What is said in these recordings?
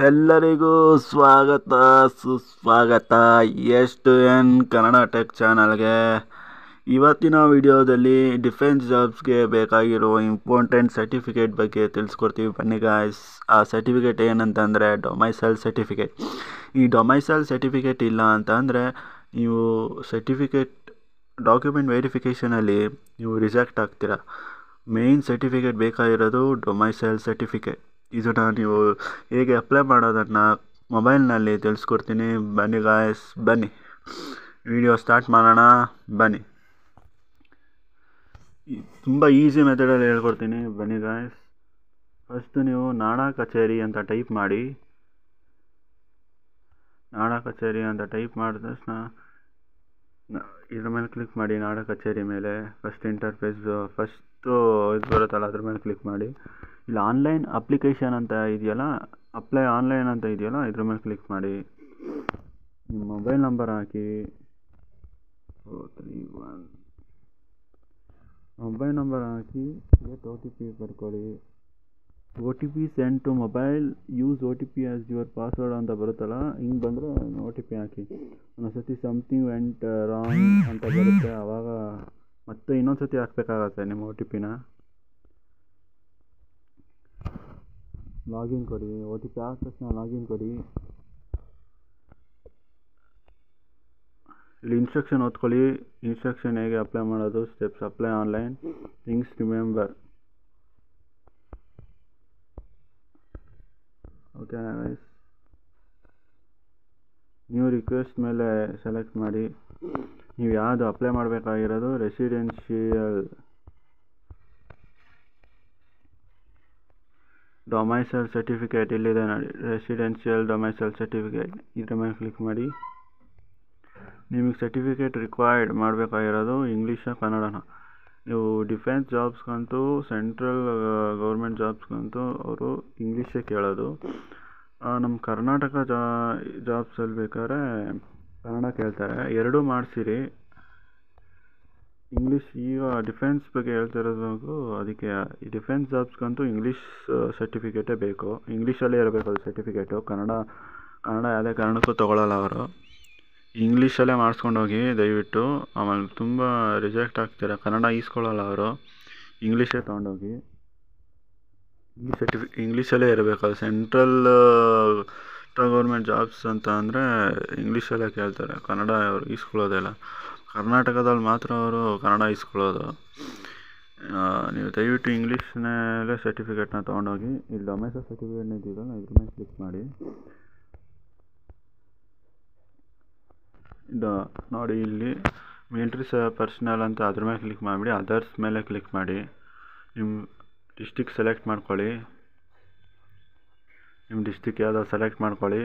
ಎಲ್ಲರಿಗೂ ಸ್ವಾಗತ ಸುಸ್ವಾಗತ ಎನ್ ಕನ್ನಡ ಟೆಕ್ ಚಾನಲ್ಗೆ. ಇವತ್ತಿನ ವಿಡಿಯೋದಲ್ಲಿ ಡಿಫೆನ್ಸ್ ಜಾಬ್ಸ್ಗೆ ಬೇಕಾಗಿರೋ ಇಂಪಾರ್ಟೆಂಟ್ ಸರ್ಟಿಫಿಕೇಟ್ ಬಗ್ಗೆ ತಿಳಿಸ್ಕೊಡ್ತೀವಿ. ಬನ್ನಿ ಗಾಯ್ಸ್. ಆ ಸರ್ಟಿಫಿಕೇಟ್ ಏನಂತಂದರೆ ಡೊಮೈಸೈಲ್ ಸರ್ಟಿಫಿಕೇಟ್. ಈ ಡೊಮೈಸೈಲ್ ಸರ್ಟಿಫಿಕೇಟ್ ಇಲ್ಲ ಅಂತ ಅಂದರೆ ನೀವು ಸರ್ಟಿಫಿಕೇಟ್ ಡಾಕ್ಯುಮೆಂಟ್ ವೆರಿಫಿಕೇಷನಲ್ಲಿ ನೀವು ರಿಜೆಕ್ಟ್ ಆಗ್ತೀರಾ. ಮೇಯ್ನ್ ಸರ್ಟಿಫಿಕೇಟ್ ಬೇಕಾಗಿರೋದು ಡೊಮೈಸೈಲ್ ಸರ್ಟಿಫಿಕೇಟ್. ಇದನ್ನು ನೀವು ಹೇಗೆ ಅಪ್ಲೈ ಮಾಡೋದನ್ನು ಮೊಬೈಲ್ನಲ್ಲಿ ತಿಳಿಸ್ಕೊಡ್ತೀನಿ. ಬನ್ನಿ ಗಾಯ್ಸ್, ಬನ್ನಿ ವಿಡಿಯೋ ಸ್ಟಾರ್ಟ್ ಮಾಡೋಣ. ಬನ್ನಿ, ತುಂಬ ಈಸಿ ಮೆಥಡಲ್ಲಿ ಹೇಳ್ಕೊಡ್ತೀನಿ. ಬನ್ನಿ ಗಾಯ್ಸ್. ಫಸ್ಟು ನೀವು ನಾಡಾ ಕಚೇರಿ ಅಂತ ಟೈಪ್ ಮಾಡಿ. ನಾಡಾ ಕಚೇರಿ ಅಂತ ಟೈಪ್ ಮಾಡಿದ ತಕ್ಷಣ ಇದ್ರ ಮೇಲೆ ಕ್ಲಿಕ್ ಮಾಡಿ. ನಾಡಾ ಕಚೇರಿ ಮೇಲೆ ಫಸ್ಟ್ ಫಸ್ಟು ಇದು ಬರುತ್ತಲ್ಲ, ಅದ್ರ ಮೇಲೆ ಕ್ಲಿಕ್ ಮಾಡಿ. ಇಲ್ಲಿ ಆನ್ಲೈನ್ ಅಪ್ಲಿಕೇಶನ್ ಅಂತ ಇದೆಯಲ್ಲ, ಅಪ್ಲೈ ಆನ್ಲೈನ್ ಅಂತ ಇದೆಯಲ್ಲ, ಇದ್ರ ಮೇಲೆ ಕ್ಲಿಕ್ ಮಾಡಿ. ನಿಮ್ಮ ಮೊಬೈಲ್ ನಂಬರ್ ಹಾಕಿ. ಮೊಬೈಲ್ ನಂಬರ್ ಹಾಕಿ ಗೆಟ್ OTP ಬರ್ಕೊಳ್ಳಿ. OTP send to mobile, use OTP as your password ಅಂತ ಬರುತ್ತಲ್ಲ, ಹಿಂಗೆ ಬಂದರೆ OTP ಹಾಕಿ. ಒಂದೊಂದ್ಸತಿ ಸಮಥಿಂಗ್ ವೆಂಟ್ ರಾಂಗ್ ಅಂತ ಬರುತ್ತೆ, ಆವಾಗ ಮತ್ತೆ ಇನ್ನೊಂದ್ಸತಿ ಹಾಕ್ಬೇಕಾಗತ್ತೆ ನಿಮ್ಮ OTPನ. ಲಾಗಿನ್ ಕೊಡಿ. OTP ಹಾಕಿದ ತಕ್ಷಣ ಲಾಗಿನ್ ಕೊಡಿ. ಇಲ್ಲಿ ಇನ್ಸ್ಟ್ರಕ್ಷನ್ ಓದ್ಕೊಳ್ಳಿ. ಇನ್ಸ್ಟ್ರಕ್ಷನ್ ಹೇಗೆ ಅಪ್ಲೈ ಮಾಡೋದು, steps: apply online, things remember. Okay guys. New request ಮೇಲೆ ಸೆಲೆಕ್ಟ್ ಮಾಡಿ. ನೀವು ಯಾವುದು ಅಪ್ಲೈ ಮಾಡಬೇಕಾಗಿರೋದು ರೆಸಿಡೆನ್ಷಿಯಲ್ ಡೊಮೈಸೈಲ್ ಸರ್ಟಿಫಿಕೇಟ್ ಇಲ್ಲಿದೆ ನೋಡಿ, ರೆಸಿಡೆನ್ಷಿಯಲ್ ಡೊಮೈಸೈಲ್ ಸರ್ಟಿಫಿಕೇಟ್. ಇದ್ರ ಮೇಲೆ ಕ್ಲಿಕ್ ಮಾಡಿ. ನಿಮಗೆ ಸರ್ಟಿಫಿಕೇಟ್ ರಿಕ್ವೈರ್ಡ್ ಮಾಡಬೇಕಾಗಿರೋದು ಇಂಗ್ಲೀಷ ಕನ್ನಡನ. ನೀವು ಡಿಫೆನ್ಸ್ ಜಾಬ್ಸ್ಗಂತೂ, ಸೆಂಟ್ರಲ್ ಗೌರ್ಮೆಂಟ್ ಜಾಬ್ಸ್ಗಂತೂ ಅವರು ಇಂಗ್ಲೀಷೇ ಕೇಳೋದು. ನಮ್ಮ ಕರ್ನಾಟಕ ಜಾಬ್ಸಲ್ಲಿ ಬೇಕಾದ್ರೆ ಕನ್ನಡ ಕೇಳ್ತಾರೆ. ಎರಡೂ ಮಾಡಿಸಿರಿ. ಇಂಗ್ಲೀಷ್ ಈಗ ಡಿಫೆನ್ಸ್ ಬಗ್ಗೆ ಹೇಳ್ತಿರೋದು, ಅದಕ್ಕೆ ಈ ಡಿಫೆನ್ಸ್ ಜಾಬ್ಸ್ಗಂತೂ ಇಂಗ್ಲೀಷ್ ಸರ್ಟಿಫಿಕೇಟೇ ಬೇಕು. ಇಂಗ್ಲೀಷಲ್ಲೇ ಇರಬೇಕು ಅದು ಸರ್ಟಿಫಿಕೇಟು. ಕನ್ನಡ ಯಾವುದೇ ಕಾರಣಕ್ಕೂ ತೊಗೊಳ್ಳಲ್ಲ ಅವರು. ಇಂಗ್ಲೀಷಲ್ಲೇ ಮಾಡಿಸ್ಕೊಂಡೋಗಿ ದಯವಿಟ್ಟು. ಆಮೇಲೆ ತುಂಬ ರಿಜೆಕ್ಟ್ ಆಗ್ತೀರ, ಕನ್ನಡ ಈಸ್ಕೊಳ್ಳಲ್ಲ ಅವರು. ಇಂಗ್ಲೀಷೇ ತೊಗೊಂಡೋಗಿ. ಇಂಗ್ಲೀಷಲ್ಲೇ ಇರಬೇಕು ಅದು. ಸೆಂಟ್ರಲ್ ಗೌರ್ಮೆಂಟ್ ಜಾಬ್ಸ್ ಅಂತ ಅಂದರೆ ಇಂಗ್ಲೀಷಲ್ಲೇ ಕೇಳ್ತಾರೆ, ಕನ್ನಡ ಅವರು ಈಸ್ಕೊಳ್ಳೋದಿಲ್ಲ. ಕರ್ನಾಟಕದಲ್ಲಿ ಮಾತ್ರ ಅವರು ಕನ್ನಡ ಈಸ್ಕೊಳ್ಳೋದು. ನೀವು ದಯವಿಟ್ಟು ಇಂಗ್ಲೀಷ್ನಲ್ಲೇ ಸರ್ಟಿಫಿಕೇಟ್ನ ತೊಗೊಂಡೋಗಿ. ಇಲ್ಲಿ ಡೊಮೈಸೈಲ್ ಸರ್ಟಿಫಿಕೇಟ್ನ ಇದ್ದಿದ್ದಲ್ಲ, ಇದ್ರ ಮೇಲೆ ಕ್ಲಿಕ್ ಮಾಡಿ. ನೋಡಿ ಇಲ್ಲಿ ಮಿಲಿಟ್ರಿ ಪರ್ಸನಲ್ ಅಂತ ಅದ್ರ ಮೇಲೆ ಕ್ಲಿಕ್ ಮಾಡಿಬಿಡಿ. ಅದರ್ಸ್ ಮೇಲೆ ಕ್ಲಿಕ್ ಮಾಡಿ. ನಿಮ್ಮ ಡಿಸ್ಟಿಕ್ ಸೆಲೆಕ್ಟ್ ಮಾಡ್ಕೊಳ್ಳಿ. ನಿಮ್ಮ ಡಿಸ್ಟಿಕ್ ಯಾವುದೋ ಸೆಲೆಕ್ಟ್ ಮಾಡ್ಕೊಳ್ಳಿ.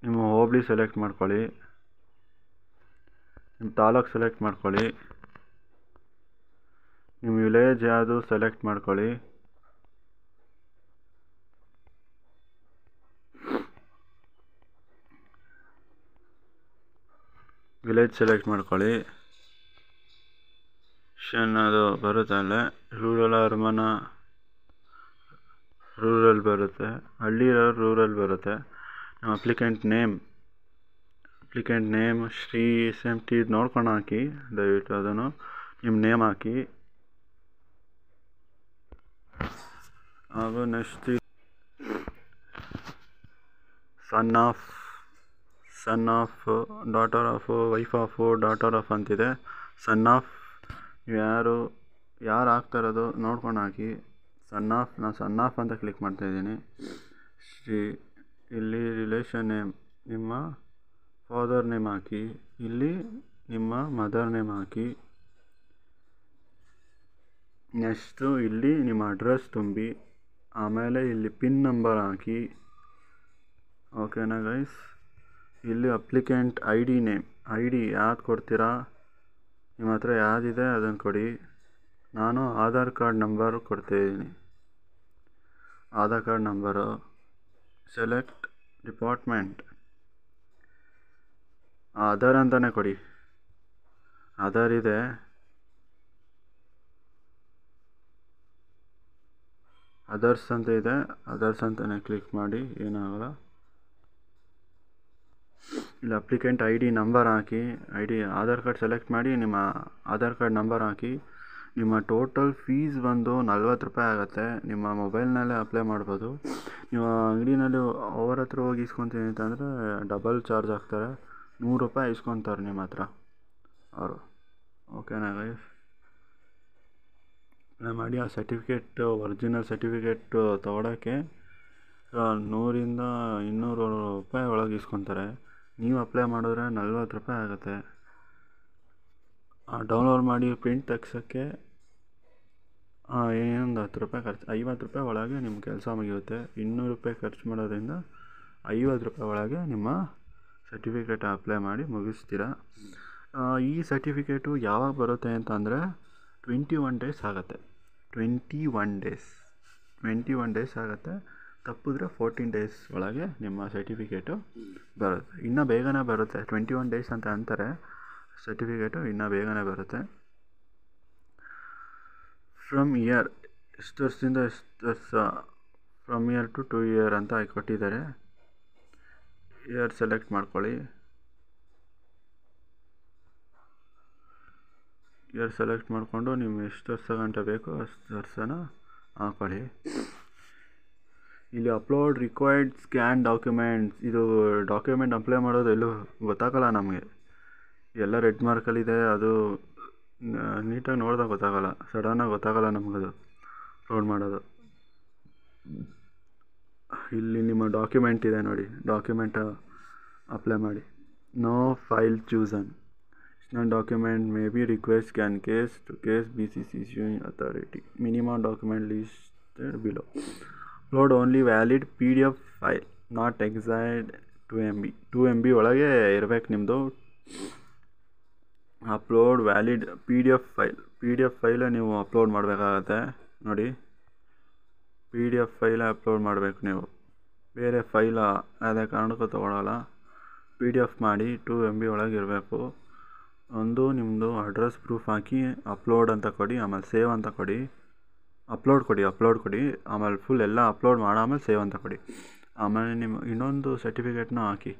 ನಿಮ್ಮ ಹೋಬಳಿ ಸೆಲೆಕ್ಟ್ ಮಾಡ್ಕೊಳ್ಳಿ. ನಿಮ್ಮ ತಾಲೂಕು ಸೆಲೆಕ್ಟ್ ಮಾಡ್ಕೊಳ್ಳಿ. ನಿಮ್ಮ ವಿಲೇಜ್ ಯಾವುದು ಸೆಲೆಕ್ಟ್ ಮಾಡ್ಕೊಳ್ಳಿ. ವಿಲೇಜ್ ಸೆಲೆಕ್ಟ್ ಮಾಡ್ಕೊಳ್ಳಿ. ಅದು ಬರುತ್ತಲ್ಲೇ ರೂರಲ್ ಅರ್ಬನ್, ರೂರಲ್ ಬರುತ್ತೆ. ಹಳ್ಳಿ ರೂರಲ್ ಬರುತ್ತೆ. ನಮ್ಮ ಅಪ್ಲಿಕೆಂಟ್ ನೇಮ್ ಶ್ರೀ SMT ನೋಡ್ಕೊಂಡು ಹಾಕಿ ದಯವಿಟ್ಟು. ಅದನ್ನು ನಿಮ್ಮ ನೇಮ್ ಹಾಕಿ. ಹಾಗೂ next son of, daughter of, wife of, daughter of ಅಂತಿದೆ. ಸನ್ ಆಫ್ ಯಾರು ಆಗ್ತಾಯಿರೋದು ನೋಡ್ಕೊಂಡು ಹಾಕಿ. ನಾನು ಸನ್ ಆಫ್ ಅಂತ ಕ್ಲಿಕ್ ಮಾಡ್ತಾಯಿದ್ದೀನಿ. ಇಲ್ಲಿ ರಿಲೇಷನ್ ನೇಮ್, ನಿಮ್ಮ ಫಾದರ್ ನೇಮ್ ಹಾಕಿ. ಇಲ್ಲಿ ನಿಮ್ಮ ಮದರ್ ನೇಮ್ ಹಾಕಿ. ನೆಕ್ಸ್ಟು ಇಲ್ಲಿ ನಿಮ್ಮ ಅಡ್ರೆಸ್ ತುಂಬಿ. ಆಮೇಲೆ ಇಲ್ಲಿ ಪಿನ್ ನಂಬರ್ ಹಾಕಿ. ಓಕೆನಾ ಗೈಸ್. ಇಲ್ಲಿ ಅಪ್ಲಿಕೆಂಟ್ ಐ ಡಿ ಯಾವ್ದು ಕೊಡ್ತೀರಾ, ನಿಮ್ಮ ಹತ್ರ ಯಾವುದಿದೆ ಅದನ್ನು ಕೊಡಿ. ನಾನು ಆಧಾರ್ ಕಾರ್ಡ್ ನಂಬರ್ ಕೊಡ್ತಾಯಿದ್ದೀನಿ. Aadhaar card number. Select department, Aadhaar ಅಂತಲೇ ಕೊಡಿ. ಆಧಾರ್ ಇದೆ. ಅದರ್ಸ್ ಅಂತ ಇದೆ, ಅದರ್ಸ್ ಅಂತಲೇ ಕ್ಲಿಕ್ ಮಾಡಿ, ಏನಾಗಲ್ಲ. ಇಲ್ಲಿ applicant I D number hockey, Aadhaar card select ಮಾಡಿ, ನಿಮ್ಮ ಆಧಾರ್ ಕಾರ್ಡ್ ನಂಬರ್ ಹಾಕಿ. ನಿಮ್ಮ ಟೋಟಲ್ ಫೀಸ್ ಬಂದು 40 ರೂಪಾಯಿ ಆಗುತ್ತೆ. ನಿಮ್ಮ ಮೊಬೈಲ್ನಲ್ಲೇ ಅಪ್ಲೈ ಮಾಡ್ಬೋದು. ನೀವು ಅಂಗಡಿನಲ್ಲಿ ಅವ್ರ ಹತ್ರ ಹೋಗಿ ಇಸ್ಕೊತೀನಿ ಅಂತಂದರೆ ಡಬಲ್ ಚಾರ್ಜ್ ಹಾಕ್ತಾರೆ, 100 ರೂಪಾಯಿ ಇಸ್ಕೊತಾರೆ ನಿಮ್ಮ ಹತ್ರ ಅವರು. ಓಕೆನಾ ಗೈಸ್? ಅಪ್ಲೈ ಮಾಡಿ. ಆ ಸರ್ಟಿಫಿಕೇಟ್, ಒರಿಜಿನಲ್ ಸರ್ಟಿಫಿಕೇಟ್ ತೊಗೊಳಕ್ಕೆ 100ರಿಂದ 200 ರೂಪಾಯಿ ಒಳಗೆ ಇಸ್ಕೊತಾರೆ. ನೀವು ಅಪ್ಲೈ ಮಾಡಿದ್ರೆ 40 ರೂಪಾಯಿ ಆಗುತ್ತೆ. ಡೌನ್ಲೋಡ್ ಮಾಡಿ ಪ್ರಿಂಟ್ ತೆಗ್ಸೋಕ್ಕೆ ಏನೊಂದು 10 ರೂಪಾಯಿ ಖರ್ಚು, 50 ರೂಪಾಯಿ ಒಳಗೆ ನಿಮ್ಮ ಕೆಲಸ ಮುಗಿಯುತ್ತೆ. 200 ರೂಪಾಯಿ ಖರ್ಚು ಮಾಡೋದ್ರಿಂದ 50 ರೂಪಾಯಿ ಒಳಗೆ ನಿಮ್ಮ ಸರ್ಟಿಫಿಕೇಟ್ ಅಪ್ಲೈ ಮಾಡಿ ಮುಗಿಸ್ತೀರ. ಈ ಸರ್ಟಿಫಿಕೇಟು ಯಾವಾಗ ಬರುತ್ತೆ ಅಂತಂದರೆ 21 ಡೇಸ್ ಆಗುತ್ತೆ. 21 ಡೇಸ್ ಆಗುತ್ತೆ. ತಪ್ಪಿದ್ರೆ 14 ಡೇಸ್ ಒಳಗೆ ನಿಮ್ಮ ಸರ್ಟಿಫಿಕೇಟು ಬರುತ್ತೆ. ಇನ್ನೂ ಬೇಗನೆ ಬರುತ್ತೆ. 21 ಡೇಸ್ ಅಂತ ಅಂತಾರೆ, ಸರ್ಟಿಫಿಕೇಟು ಇನ್ನೂ ಬೇಗನೆ ಬರುತ್ತೆ. ಫ್ರಮ್ ಇಯರ್, ಎಷ್ಟು ವರ್ಷದಿಂದ ಎಷ್ಟು ವರ್ಷ, ಫ್ರಮ್ ಇಯರ್ ಟು 2 ಇಯರ್ ಅಂತ ಕೊಟ್ಟಿದ್ದಾರೆ. ಇಯರ್ ಸೆಲೆಕ್ಟ್ ಮಾಡ್ಕೊಳ್ಳಿ. ಇಯರ್ ಸೆಲೆಕ್ಟ್ ಮಾಡಿಕೊಂಡು ನೀವು ಎಷ್ಟು ವರ್ಷ ಗಂಟೆ ಬೇಕೋ ಅಷ್ಟು ವರ್ಷನ ಹಾಕೊಳ್ಳಿ. ಇಲ್ಲಿ ಅಪ್ಲೋಡ್ ರಿಕ್ವೈರ್ಡ್ ಸ್ಕ್ಯಾನ್ ಡಾಕ್ಯುಮೆಂಟ್ಸ್, ಇದು ಡಾಕ್ಯುಮೆಂಟ್ ಅಪ್ಲೈ ಮಾಡೋದು ಎಲ್ಲೂ ಗೊತ್ತಾಗಲ್ಲ ನಮಗೆ. ಎಲ್ಲ ರೆಡ್ ಮಾರ್ಕಲ್ಲಿದೆ, ಅದು ನೀಟಾಗಿ ನೋಡಿದಾಗ ಗೊತ್ತಾಗಲ್ಲ, ಸಡನ್ನಾಗಿ ಗೊತ್ತಾಗಲ್ಲ ನಮಗದು ಅಪ್ಲೋಡ್ ಮಾಡೋದು. ಇಲ್ಲಿ ನಿಮ್ಮ ಡಾಕ್ಯುಮೆಂಟ್ ಇದೆ ನೋಡಿ, ಡಾಕ್ಯುಮೆಂಟ್ ಅಪ್ಲೈ ಮಾಡಿ. No file chosen. External document may be requested case to case BCC issuing authority. Minimum document listed below. Upload only valid PDF file, not exceed 2 MB. 2 MB ಒಳಗೆ ಇರಬೇಕು ನಿಮ್ಮದು. Upload valid PDF file ನೀವು upload ಮಾಡಬೇಕಾಗತ್ತೆ ನೋಡಿ. PDF file upload ಮಾಡಬೇಕು ನೀವು, ಬೇರೆ ಫೈಲ ಯಾವುದೇ ಕಾರಣಕ್ಕೂ ತೊಗೊಳಲ್ಲ. PDF ಮಾಡಿ 2 MB ಒಳಗೆ ಇರಬೇಕು. ಒಂದು ನಿಮ್ಮದು ಅಡ್ರೆಸ್ ಪ್ರೂಫ್ ಹಾಕಿ ಅಪ್ಲೋಡ್ ಅಂತ ಕೊಡಿ, ಆಮೇಲೆ ಸೇವ್ ಅಂತ ಕೊಡಿ. ಅಪ್ಲೋಡ್ ಕೊಡಿ, ಆಮೇಲೆ ಫುಲ್ ಎಲ್ಲ ಅಪ್ಲೋಡ್ ಮಾಡಾಮೇಲೆ ಸೇವ್ ಅಂತ ಕೊಡಿ. ಆಮೇಲೆ ನಿಮ್ಮ ಇನ್ನೊಂದು ಸರ್ಟಿಫಿಕೇಟ್ನ ಹಾಕಿ,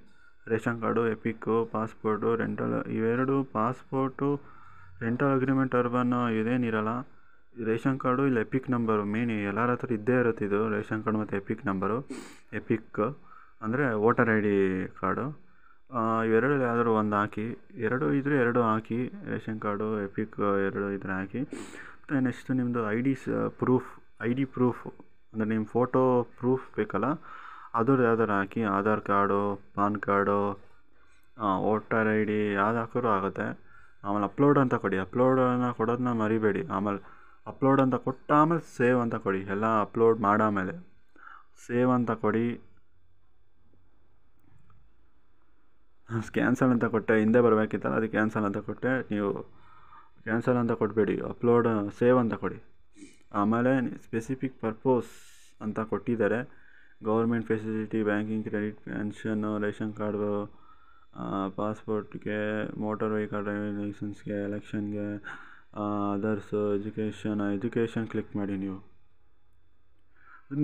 ration card, EPIC, passport, rental. ಇವೆರಡು ಪಾಸ್ಪೋರ್ಟು, ರೆಂಟಲ್ ಅಗ್ರಿಮೆಂಟ್, ಅರ್ಬನ್ ಇದೇನಿರಲ್ಲ. ರೇಷನ್ ಕಾರ್ಡು ಇಲ್ಲ ಎಪಿಕ್ ನಂಬರು ಮೇನ್ ಎಲ್ಲರ ಹತ್ರ ಇದ್ದೇ ಇರುತ್ತೆ. ಇದು ರೇಷನ್ ಕಾರ್ಡು ಮತ್ತು ಎಪಿಕ್ ನಂಬರು. ಎಪಿಕ್ ಅಂದರೆ ವೋಟರ್ ಐ ಡಿ ಕಾರ್ಡು. ಇವೆರಡು ಯಾವ್ದಾದ್ರು ಒಂದು ಹಾಕಿ, 2 ಇದ್ದರೆ 2 ಹಾಕಿ. ರೇಷನ್ ಕಾರ್ಡು, ಎಪಿಕ್ 2 ಇದ್ರೆ ಹಾಕಿ. ಮತ್ತು ನೆಕ್ಸ್ಟ್ ನಿಮ್ಮದು ಐ ಡಿ ಪ್ರೂಫ್ ಅಂದರೆ ನಿಮ್ಮ ಫೋಟೋ ಪ್ರೂಫ್ ಬೇಕಲ್ಲ, ಅದ್ರ ಯಾವ್ದಾರು ಹಾಕಿ. Aadhaar card, PAN card, voter I D ಯಾವ್ದು ಹಾಕಿದ್ರೂ ಆಗುತ್ತೆ. ಆಮೇಲೆ ಅಪ್ಲೋಡ್ ಅಂತ ಕೊಡಿ. ಅಪ್ಲೋಡನ್ನು ಕೊಡೋದನ್ನ ಮರಿಬೇಡಿ. ಆಮೇಲೆ ಅಪ್ಲೋಡ್ ಅಂತ ಕೊಟ್ಟ ಆಮೇಲೆ ಸೇವ್ ಅಂತ ಕೊಡಿ. ಎಲ್ಲ ಅಪ್ಲೋಡ್ ಮಾಡಾಮೇಲೆ ಸೇವ್ ಅಂತ ಕೊಡಿ. ಕ್ಯಾನ್ಸಲ್ ಅಂತ ಕೊಟ್ಟೆ, ಹಿಂದೆ ಬರಬೇಕಿತ್ತಲ್ಲ, ಅದಕ್ಕೆ ಕ್ಯಾನ್ಸಲ್ ಅಂತ ಕೊಟ್ಟೆ. ನೀವು ಕ್ಯಾನ್ಸಲ್ ಅಂತ ಕೊಡಬೇಡಿ, ಅಪ್ಲೋಡ್ ಸೇವ್ ಅಂತ ಕೊಡಿ. ಆಮೇಲೆ ಸ್ಪೆಸಿಫಿಕ್ ಪರ್ಪೋಸ್ ಅಂತ ಕೊಟ್ಟಿದ್ದಾರೆ. Government facility, banking, credit, pension, ration card, ಪಾಸ್ಪೋರ್ಟ್ಗೆ, ಮೋಟರ್ ವೆಹಿಕಲ್ ಡ್ರೈವಿಂಗ್ ಲೈಸೆನ್ಸ್ಗೆ, ಎಲೆಕ್ಷನ್ಗೆ, ಅದರ್ಸು, ಎಜುಕೇಷನ್ ಕ್ಲಿಕ್ ಮಾಡಿ. ನೀವು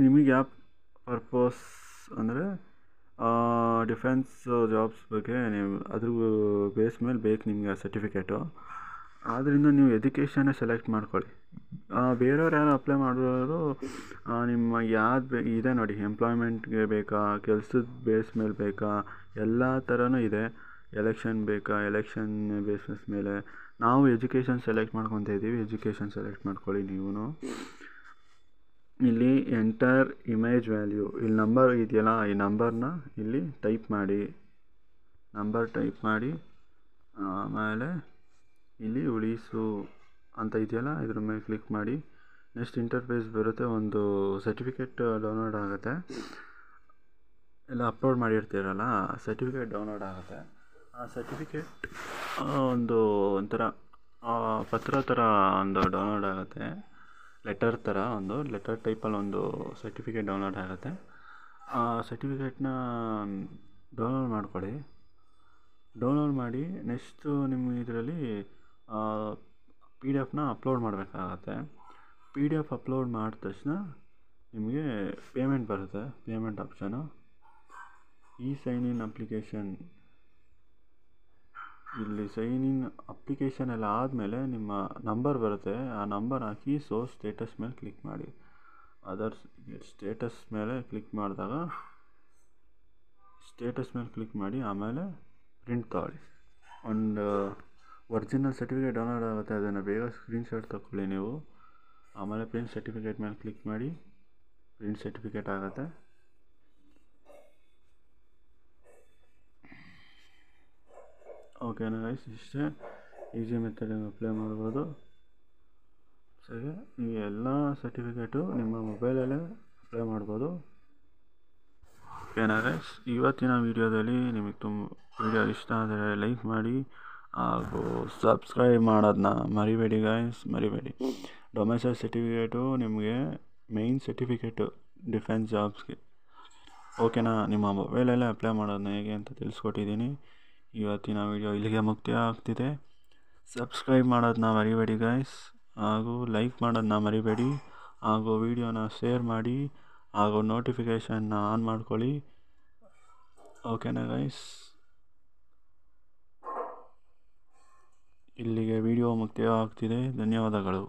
ನಿಮಗೆ ಯಾವ ಪರ್ಪೋಸ್ ಅಂದರೆ ಡಿಫೆನ್ಸ್ ಜಾಬ್ಸ್ ಬಗ್ಗೆ ನೀವು ಅದ್ರ ಬೇಸ್ ಮೇಲೆ ಬೇಕು ನಿಮಗೆ ಆ ಸರ್ಟಿಫಿಕೇಟು. ಆದ್ದರಿಂದ ನೀವು ಎಜುಕೇಷನ್ನೇ ಸೆಲೆಕ್ಟ್ ಮಾಡ್ಕೊಳ್ಳಿ. ಬೇರೆಯವ್ರು ಯಾರು ಅಪ್ಲೈ ಮಾಡೋರು ನಿಮ್ಮ ಯಾವ್ದು ಇದೆ ನೋಡಿ, ಎಂಪ್ಲಾಯ್ಮೆಂಟ್ಗೆ ಬೇಕಾ, ಕೆಲಸದ ಬೇಸ್ ಮೇಲೆ ಬೇಕಾ, ಎಲ್ಲ ಥರನೂ ಇದೆ. ಎಲೆಕ್ಷನ್ ಬೇಕಾ, ಎಲೆಕ್ಷನ್ ಬೇಸಿಸ್ ಮೇಲೆ. ನಾವು ಎಜುಕೇಷನ್ ಸೆಲೆಕ್ಟ್ ಮಾಡ್ಕೊತಾ ಇದ್ದೀವಿ, ಎಜುಕೇಷನ್ ಸೆಲೆಕ್ಟ್ ಮಾಡ್ಕೊಳ್ಳಿ ನೀವು. ಇಲ್ಲಿ ಎಂಟರ್ ಇಮೇಜ್ ವ್ಯಾಲ್ಯೂ, ಇಲ್ಲಿ ನಂಬರ್ ಇದೆಯಲ್ಲ, ಈ ನಂಬರ್ನ ಇಲ್ಲಿ ಟೈಪ್ ಮಾಡಿ. ಆಮೇಲೆ ಇಲ್ಲಿ ಉಳಿಸು ಅಂತ ಇದೆಯಲ್ಲ, ಇದ್ರ ಮೇಲೆ ಕ್ಲಿಕ್ ಮಾಡಿ. ನೆಕ್ಸ್ಟ್ ಇಂಟರ್ಫೇಸ್ ಬರುತ್ತೆ. ಒಂದು ಸರ್ಟಿಫಿಕೇಟ್ ಡೌನ್ಲೋಡ್ ಆಗುತ್ತೆ. ಎಲ್ಲ ಅಪ್ಲೋಡ್ ಮಾಡಿರ್ತೀರಲ್ಲ, ಸರ್ಟಿಫಿಕೇಟ್ ಡೌನ್ಲೋಡ್ ಆಗುತ್ತೆ. ಆ ಸರ್ಟಿಫಿಕೇಟ್ ಒಂಥರ ಪತ್ರ ಥರ ಒಂದು ಡೌನ್ಲೋಡ್ ಆಗುತ್ತೆ. ಲೆಟರ್ ಥರ ಒಂದು ಲೆಟರ್ ಟೈಪಲ್ಲಿ ಒಂದು ಸರ್ಟಿಫಿಕೇಟ್ ಡೌನ್ಲೋಡ್ ಆಗುತ್ತೆ. ಆ ಸರ್ಟಿಫಿಕೇಟ್ನ ಡೌನ್ಲೋಡ್ ಮಾಡ್ಕೊಳ್ಳಿ. ಡೌನ್ಲೋಡ್ ಮಾಡಿ ನೆಕ್ಸ್ಟು ನಿಮ್ಮ ಇದರಲ್ಲಿ PDF ಅಪ್ಲೋಡ್ ಮಾಡಬೇಕಾಗತ್ತೆ. PDF ಅಪ್ಲೋಡ್ ಮಾಡಿದ ತಕ್ಷಣ ನಿಮಗೆ ಪೇಮೆಂಟ್ ಬರುತ್ತೆ, ಪೇಮೆಂಟ್ ಆಪ್ಷನು. ಈ ಸೈನ್ ಇನ್ ಅಪ್ಲಿಕೇಶನ್, ಇಲ್ಲಿ ಸೈನ್ ಇನ್ ಅಪ್ಲಿಕೇಶನ್ ಎಲ್ಲ ಆದಮೇಲೆ ನಿಮ್ಮ ನಂಬರ್ ಬರುತ್ತೆ, ಆ ನಂಬರ್ ಹಾಕಿ ಸ್ಟೇಟಸ್ ಮೇಲೆ ಕ್ಲಿಕ್ ಮಾಡಿ. ಅದರ್ಸ್ ಸ್ಟೇಟಸ್ ಮೇಲೆ ಕ್ಲಿಕ್ ಮಾಡಿದಾಗ ಆಮೇಲೆ ಪ್ರಿಂಟ್ ತಗೊಳ್ಳಿ. ಒಂದು ಒರಿಜಿನಲ್ ಸರ್ಟಿಫಿಕೇಟ್ ಡೌನ್ಲೋಡ್ ಆಗುತ್ತೆ, ಅದನ್ನು ಬೇಗ ಸ್ಕ್ರೀನ್ಶಾಟ್ ತಗೊಳ್ಳಿ ನೀವು. ಆಮೇಲೆ ಪ್ರಿಂಟ್ ಸರ್ಟಿಫಿಕೇಟ್ ಮೇಲೆ ಕ್ಲಿಕ್ ಮಾಡಿ, ಪ್ರಿಂಟ್ ಸರ್ಟಿಫಿಕೇಟ್ ಆಗುತ್ತೆ. ಓಕೆನಾ ಗೈಸ್, ಇಷ್ಟೇ ಈಸಿ ಮೆಥಡಲ್ಲಿ ಅಪ್ಲೈ ಮಾಡ್ಬೋದು. ಸರಿ, ಈ ಎಲ್ಲ ಸರ್ಟಿಫಿಕೇಟು ನಿಮ್ಮ ಮೊಬೈಲಲ್ಲೇ ಅಪ್ಲೈ ಮಾಡ್ಬೋದು. ಓಕೆನಾ ಗೈಸ್, ಇವತ್ತಿನ ವೀಡಿಯೋದಲ್ಲಿ ನಿಮಗೆ ವಿಡಿಯೋ ಇಷ್ಟ ಆದರೆ ಲೈಕ್ ಮಾಡಿ ಹಾಗೂ ಸಬ್ಸ್ಕ್ರೈಬ್ ಮಾಡೋದನ್ನ ಮರಿಬೇಡಿ ಗೈಸ್, ಮರಿಬೇಡಿ. ಡೊಮೆಸ್ಟೈಲ್ ಸರ್ಟಿಫಿಕೇಟು ನಿಮಗೆ ಮೇಯ್ನ್ ಸರ್ಟಿಫಿಕೇಟು ಡಿಫೆನ್ಸ್ ಜಾಬ್ಸ್ಗೆ. ಓಕೆನಾ, ನಿಮ್ಮ ಮೊಬೈಲಲ್ಲೇ ಅಪ್ಲೈ ಮಾಡೋದನ್ನ ಹೇಗೆ ಅಂತ ತಿಳಿಸ್ಕೊಟ್ಟಿದ್ದೀನಿ. ಇವತ್ತಿನ ವಿಡಿಯೋ ಇಲ್ಲಿಗೆ ಮುಕ್ತಾಯ ಆಗ್ತಿದೆ. ಸಬ್ಸ್ಕ್ರೈಬ್ ಮಾಡೋದನ್ನ ಮರಿಬೇಡಿ ಗೈಸ್, ಹಾಗೂ ಲೈಕ್ ಮಾಡೋದನ್ನ ಮರಿಬೇಡಿ, ಹಾಗೂ ವಿಡಿಯೋನ ಶೇರ್ ಮಾಡಿ, ಹಾಗೂ ನೋಟಿಫಿಕೇಷನ್ನ ಆನ್ ಮಾಡ್ಕೊಳ್ಳಿ. ಓಕೆನಾ ಗೈಸ್, ಇಲ್ಲಿಗೆ ವಿಡಿಯೋ ಮುಕ್ತಾಯ ಆಗ್ತಿದೆ. ಧನ್ಯವಾದಗಳು.